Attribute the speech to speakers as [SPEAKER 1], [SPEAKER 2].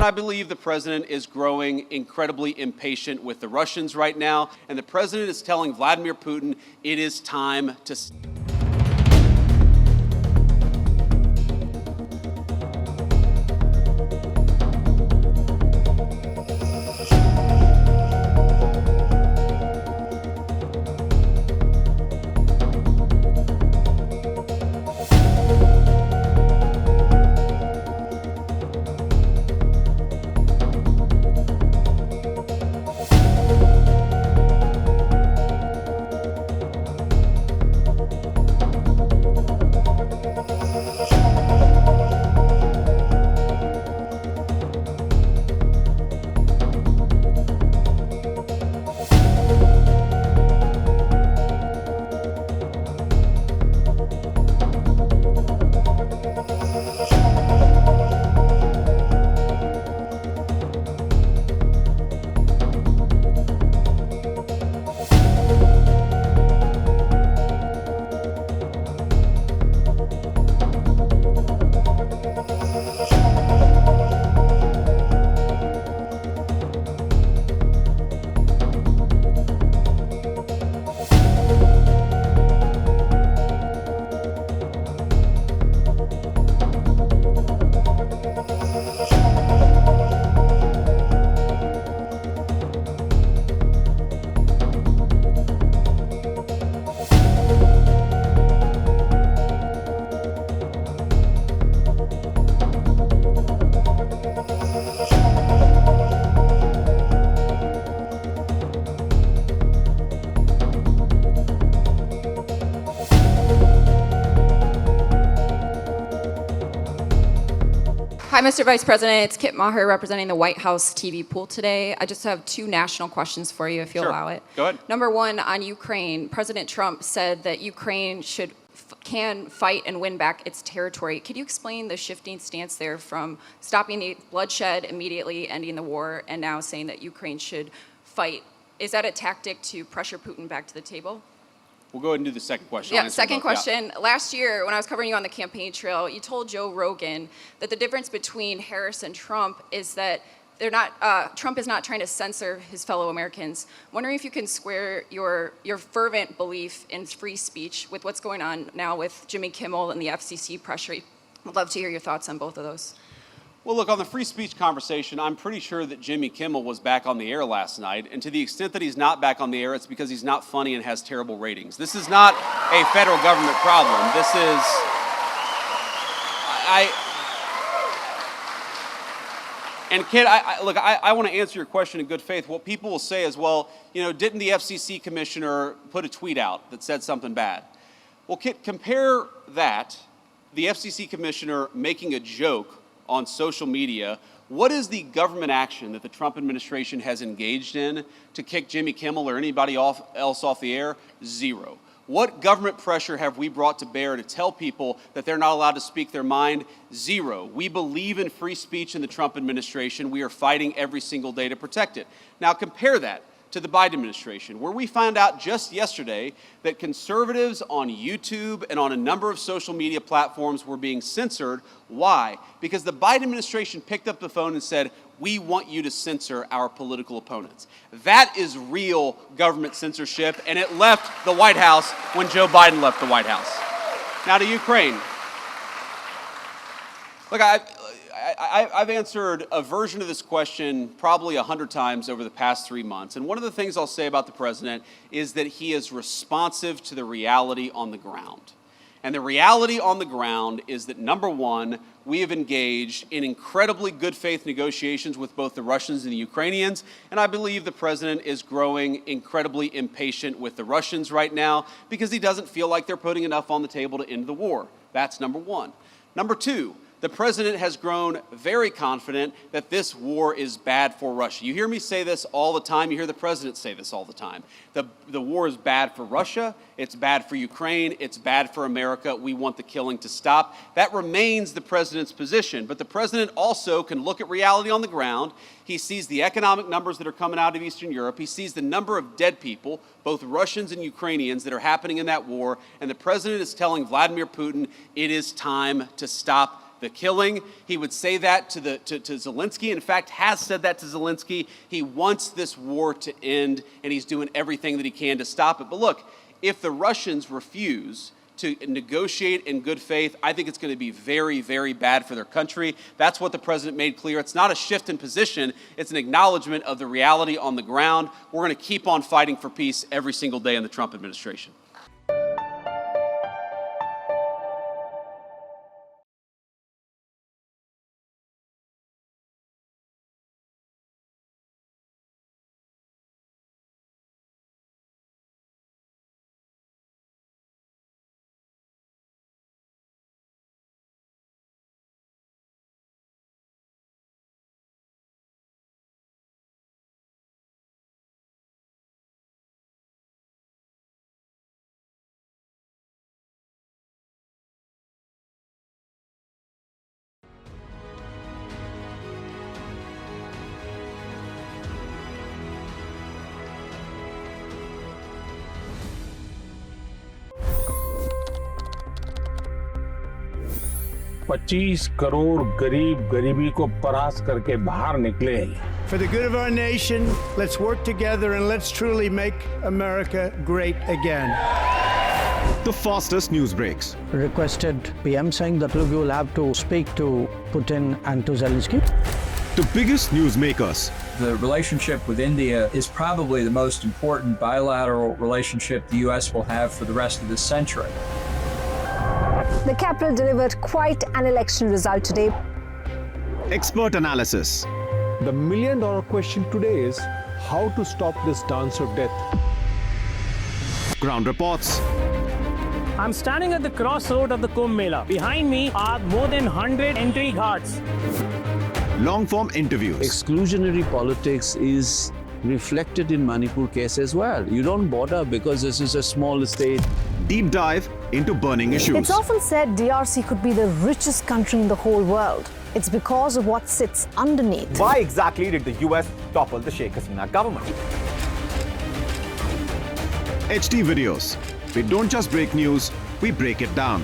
[SPEAKER 1] I believe the president is growing incredibly impatient with the Russians right now, and the president is telling Vladimir Putin it is time to...
[SPEAKER 2] Hi, Mr. Vice President. It's Kit Maher representing the White House TV pool today. I just have two national questions for you, if you'll allow it.
[SPEAKER 1] Go ahead.
[SPEAKER 2] Number one, on Ukraine, President Trump said that Ukraine can fight and win back its territory. Could you explain the shifting stance there from stopping the bloodshed immediately, ending the war, and now saying that Ukraine should fight? Is that a tactic to pressure Putin back to the table?
[SPEAKER 1] We'll go ahead and do the second question.
[SPEAKER 2] Yeah, second question. Yeah. Last year, when I was covering you on the campaign trail, you told Joe Rogan that the difference between Harris and Trump is that Trump is not trying to censor his fellow Americans. I'm wondering if you can square your fervent belief in free speech with what's going on now with Jimmy Kimmel and the FCC pressure. I'd love to hear your thoughts on both of those.
[SPEAKER 1] Well, look, on the free speech conversation, I'm pretty sure that Jimmy Kimmel was back on the air last night, and to the extent that he's not back on the air, it's because he's not funny and has terrible ratings. This is not a federal government problem. This is... And Kit, I want to answer your question in good faith. What people will say is, well, you know, didn't the FCC commissioner put a tweet out that said something bad? Well, Kit, compare that, the FCC commissioner making a joke on social media. What is the government action that the Trump administration has engaged in to kick Jimmy Kimmel or anybody else off the air? Zero. What government pressure have we brought to bear to tell people that they're not allowed to speak their mind? Zero. We believe in free speech in the Trump administration. We are fighting every single day to protect it. Now compare that to the Biden administration, where we found out just yesterday that conservatives on YouTube and on a number of social media platforms were being censored. Why? Because the Biden administration picked up the phone and said, we want you to censor our political opponents. That is real government censorship, and it left the White House when Joe Biden left the White House. Now to Ukraine. Look, I've answered a version of this question probably 100 times over the past 3 months. And one of the things I'll say about the president is that he is responsive to the reality on the ground. And the reality on the ground is that, number one, we have engaged in incredibly good faith negotiations with both the Russians and the Ukrainians. And I believe the president is growing incredibly impatient with the Russians right now because he doesn't feel like they're putting enough on the table to end the war. That's number one. Number two, the president has grown very confident that this war is bad for Russia. You hear me say this all the time. You hear the president say this all the time. The war is bad for Russia. It's bad for Ukraine. It's bad for America. We want the killing to stop. That remains the president's position. But the president also can look at reality on the ground. He sees the economic numbers that are coming out of Eastern Europe. He sees the number of dead people, both Russians and Ukrainians, that are happening in that war. And the president is telling Vladimir Putin it is time to stop the killing. He would say that to Zelensky. In fact, has said that to Zelensky. He wants this war to end, and he's doing everything that he can to stop it. But look, if the Russians refuse to negotiate in good faith, I think it's going to be very, very bad for their country. That's what the president made clear. It's not a shift in position. It's an acknowledgement of the reality on the ground. We're going to keep on fighting for peace every single day in the Trump administration.
[SPEAKER 3] $25 crore गरीब गरीबी को परास्त करके बाहर निकले।
[SPEAKER 4] For the good of our nation, let's work together and let's truly make America great again.
[SPEAKER 5] The fastest news breaks.
[SPEAKER 6] Requested PM saying that look, you will have to speak to Putin and to Zelensky.
[SPEAKER 5] The biggest newsmakers.
[SPEAKER 7] The relationship with India is probably the most important bilateral relationship the U.S. will have for the rest of this century.
[SPEAKER 8] The capital delivered quite an election result today.
[SPEAKER 5] Expert analysis.
[SPEAKER 9] The million-dollar question today is how to stop this dance of death.
[SPEAKER 5] Ground reports.
[SPEAKER 10] I'm standing at the crossroad of the Kumbh Mela. Behind me are more than 100 entry ghats.
[SPEAKER 5] Long-form interviews.
[SPEAKER 11] Exclusionary politics is reflected in Manipur case as well. You don't bother because this is a small state.
[SPEAKER 5] Deep dive into burning issues.
[SPEAKER 8] It's often said DRC could be the richest country in the whole world. It's because of what sits underneath.
[SPEAKER 12] Why exactly did the US topple the Sheikh Hasina government?
[SPEAKER 5] HD videos. We don't just break news, we break it down.